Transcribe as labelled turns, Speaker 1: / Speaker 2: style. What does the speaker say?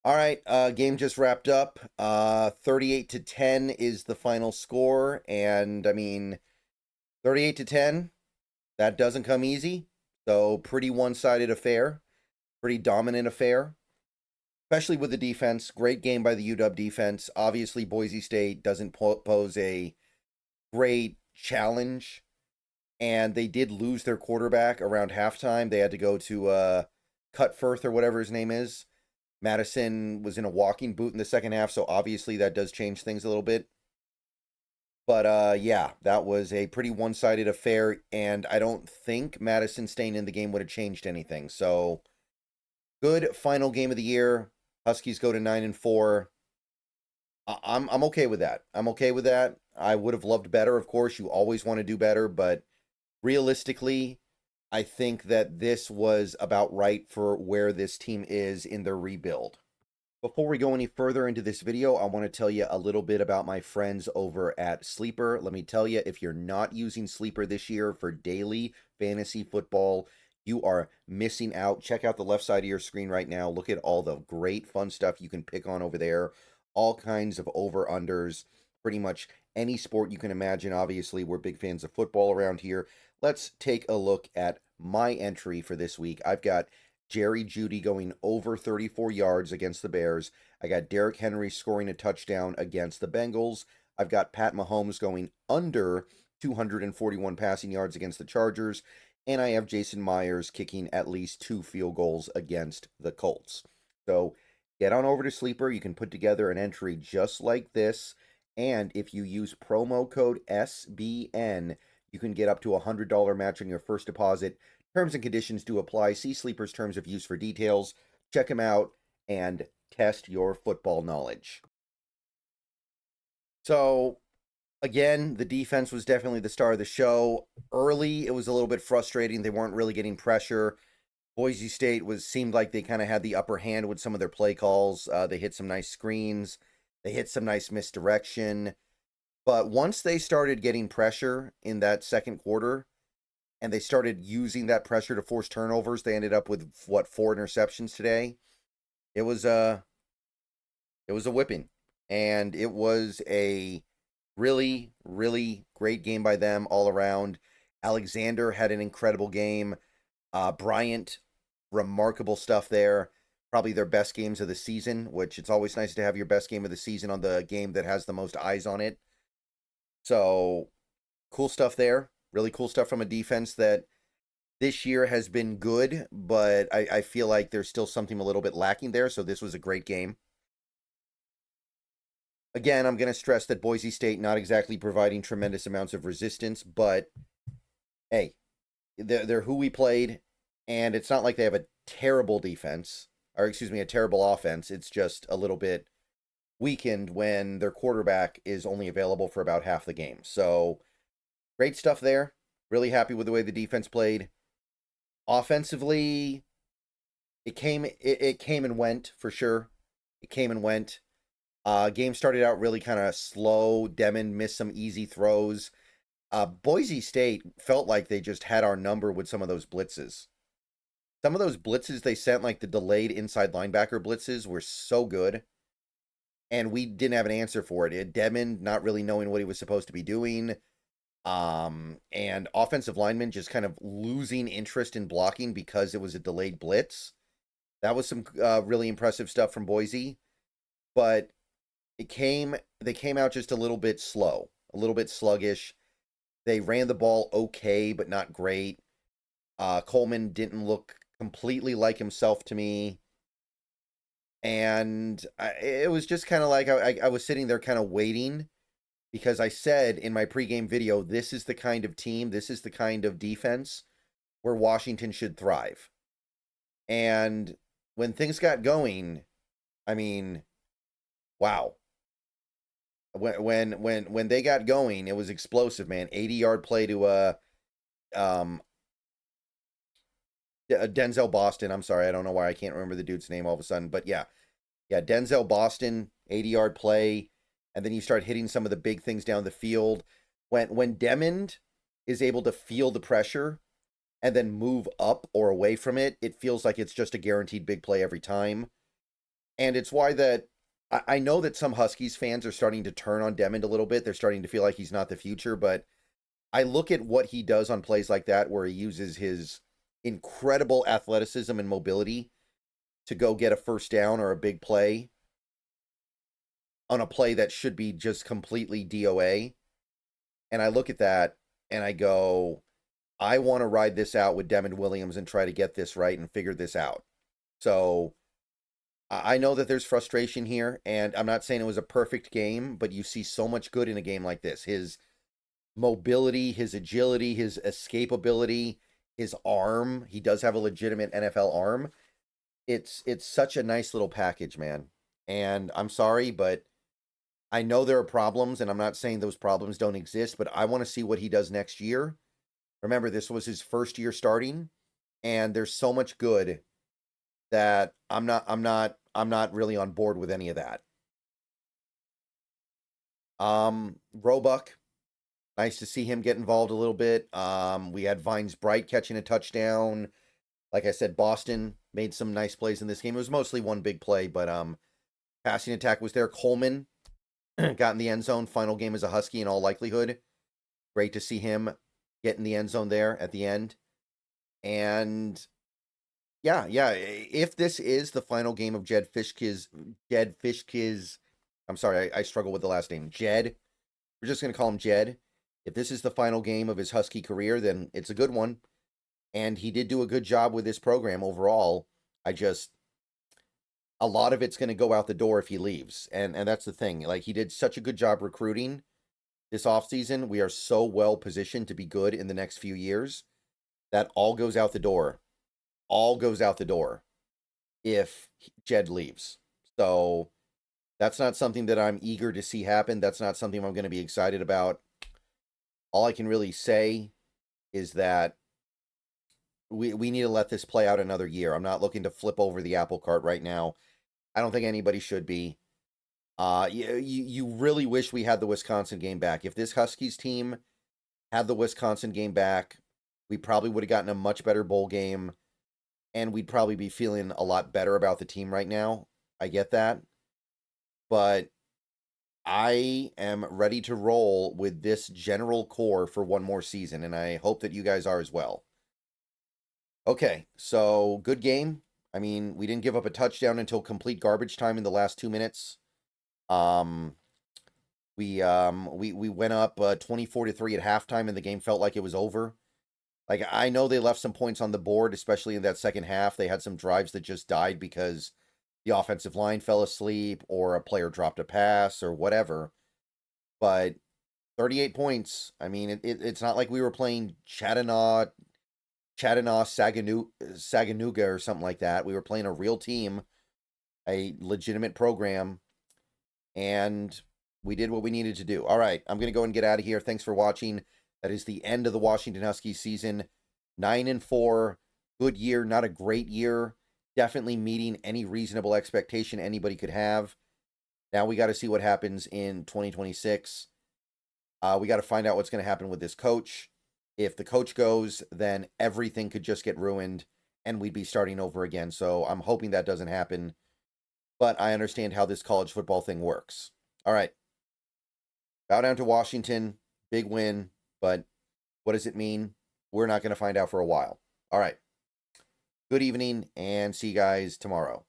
Speaker 1: All right, game just wrapped up. 38-10 is the final score, and I mean, 38-10, that doesn't come easy. So pretty one-sided affair, pretty dominant affair, especially with the defense. Great game by the UW defense. Obviously, Boise State doesn't pose a great challenge, and they did lose their quarterback around halftime. They had to go to Cutfirth or whatever his name is. Madison was in a walking boot in the second half, so obviously that does change things a little bit. But yeah, that was a pretty one-sided affair, and I don't think Madison staying in the game would have changed anything. So good final game of the year. Huskies go to 9-4. I'm okay with that. I'm okay with that. I would have loved better, of course. You always want to do better, but realistically, I think that this was about right for where this team is in their rebuild. Before we go any further into this video, I want to tell you a little bit about my friends over at Sleeper. Let me tell you, if you're not using Sleeper this year for daily fantasy football, you are missing out. Check out the left side of your screen right now. Look at all the great fun stuff you can pick on over there. All kinds of over-unders, pretty much any sport you can imagine. Obviously, we're big fans of football around here. Let's take a look at my entry for this week. I've got Jerry Jeudy going over 34 yards against the Bears. I got Derrick Henry scoring a touchdown against the Bengals. I've got Pat Mahomes going under 241 passing yards against the Chargers. And I have Jason Myers kicking at least 2 field goals against the Colts. So get on over to Sleeper. You can put together an entry just like this. And if you use promo code SBN, you can get up to a $100 match on your first deposit. Terms and conditions do apply. See Sleeper's terms of use for details. Check them out and test your football knowledge. So, again, the defense was definitely the star of the show. Early, it was a little bit frustrating. They weren't really getting pressure. Boise State seemed like they kind of had the upper hand with some of their play calls. They hit some nice screens. They hit some nice misdirection. But once they started getting pressure in that second quarter, and they started using that pressure to force turnovers, they ended up with, 4 interceptions today? It was a whipping. And it was a really, really great game by them all around. Alexandra had an incredible game. Bryant, remarkable stuff there. Probably their best games of the season, which it's always nice to have your best game of the season on the game that has the most eyes on it. So, cool stuff there. Really cool stuff from a defense that this year has been good, but I feel like there's still something a little bit lacking there, so this was a great game. Again, I'm going to stress that Boise State not exactly providing tremendous amounts of resistance, but hey, they're who we played, and it's not like they have a terrible defense, or excuse me, a terrible offense. It's just a little bit weakened when their quarterback is only available for about half the game. So, great stuff there. Really happy with the way the defense played. Offensively, it came and went for sure. It came and went. Game started out really kind of slow. Demon missed some easy throws. Boise State felt like they just had our number with some of those blitzes. Some of those blitzes they sent, like the delayed inside linebacker blitzes, were so good. And we didn't have an answer for it. Demon not really knowing what he was supposed to be doing. And offensive linemen just kind of losing interest in blocking because it was a delayed blitz. That was some really impressive stuff from Boise. But they came out just a little bit slow, a little bit sluggish. They ran the ball okay, but not great. Coleman didn't look completely like himself to me. And it was just kind of like I was sitting there kind of waiting, because I said in my pregame video, this is the kind of team, this is the kind of defense where Washington should thrive. And when things got going, I mean, wow. When they got going, it was explosive, man. 80-yard play to Denzel Boston. I'm sorry, I don't know why I can't remember the dude's name all of a sudden, but yeah, Denzel Boston, 80-yard play, and then you start hitting some of the big things down the field. When Demond is able to feel the pressure and then move up or away from it, it feels like it's just a guaranteed big play every time. And it's why that I know that some Huskies fans are starting to turn on Demond a little bit. They're starting to feel like he's not the future, but I look at what he does on plays like that where he uses his incredible athleticism and mobility to go get a first down or a big play on a play that should be just completely DOA. And I look at that and I go, I want to ride this out with Demond Williams and try to get this right and figure this out. So I know that there's frustration here, and I'm not saying it was a perfect game, but you see so much good in a game like this. His mobility, his agility, his escapability, his arm. He does have a legitimate NFL arm. It's such a nice little package, man. And I'm sorry, but I know there are problems, and I'm not saying those problems don't exist, but I want to see what he does next year. Remember, this was his first year starting, and there's so much good that I'm not really on board with any of that. Roebuck, nice to see him get involved a little bit. We had Vines Bright catching a touchdown. Like I said, Boston made some nice plays in this game. It was mostly one big play, but passing attack was there. Coleman got in the end zone. Final game as a Husky in all likelihood. Great to see him get in the end zone there at the end. And yeah. If this is the final game of Jed Fishke's, I'm sorry, I struggle with the last name. Jed. We're just going to call him Jed. If this is the final game of his Husky career, then it's a good one. And he did do a good job with this program overall. A lot of it's going to go out the door if he leaves. And that's the thing. Like, he did such a good job recruiting this offseason. We are so well positioned to be good in the next few years. That all goes out the door. All goes out the door if Jed leaves. So that's not something that I'm eager to see happen. That's not something I'm going to be excited about. All I can really say is that we need to let this play out another year. I'm not looking to flip over the apple cart right now. I don't think anybody should be. You really wish we had the Wisconsin game back. If this Huskies team had the Wisconsin game back, we probably would have gotten a much better bowl game, and we'd probably be feeling a lot better about the team right now. I get that. But I am ready to roll with this general core for one more season, and I hope that you guys are as well. Okay, so good game. I mean, we didn't give up a touchdown until complete garbage time in the last 2 minutes. We went up 24-3 at halftime, and the game felt like it was over. Like, I know they left some points on the board, especially in that second half. They had some drives that just died because the offensive line fell asleep or a player dropped a pass or whatever. But 38 points, I mean, it's not like we were playing Chattanooga, Saganooga or something like that. We were playing a real team, a legitimate program, and we did what we needed to do. All right, I'm going to go and get out of here. Thanks for watching. That is the end of the Washington Huskies season. 9-4, good year, not a great year. Definitely meeting any reasonable expectation anybody could have. Now we got to see what happens in 2026. We got to find out what's going to happen with this coach. If the coach goes, then everything could just get ruined and we'd be starting over again. So I'm hoping that doesn't happen. But I understand how this college football thing works. All right. Bow down to Washington. Big win. But what does it mean? We're not going to find out for a while. All right. Good evening, and see you guys tomorrow.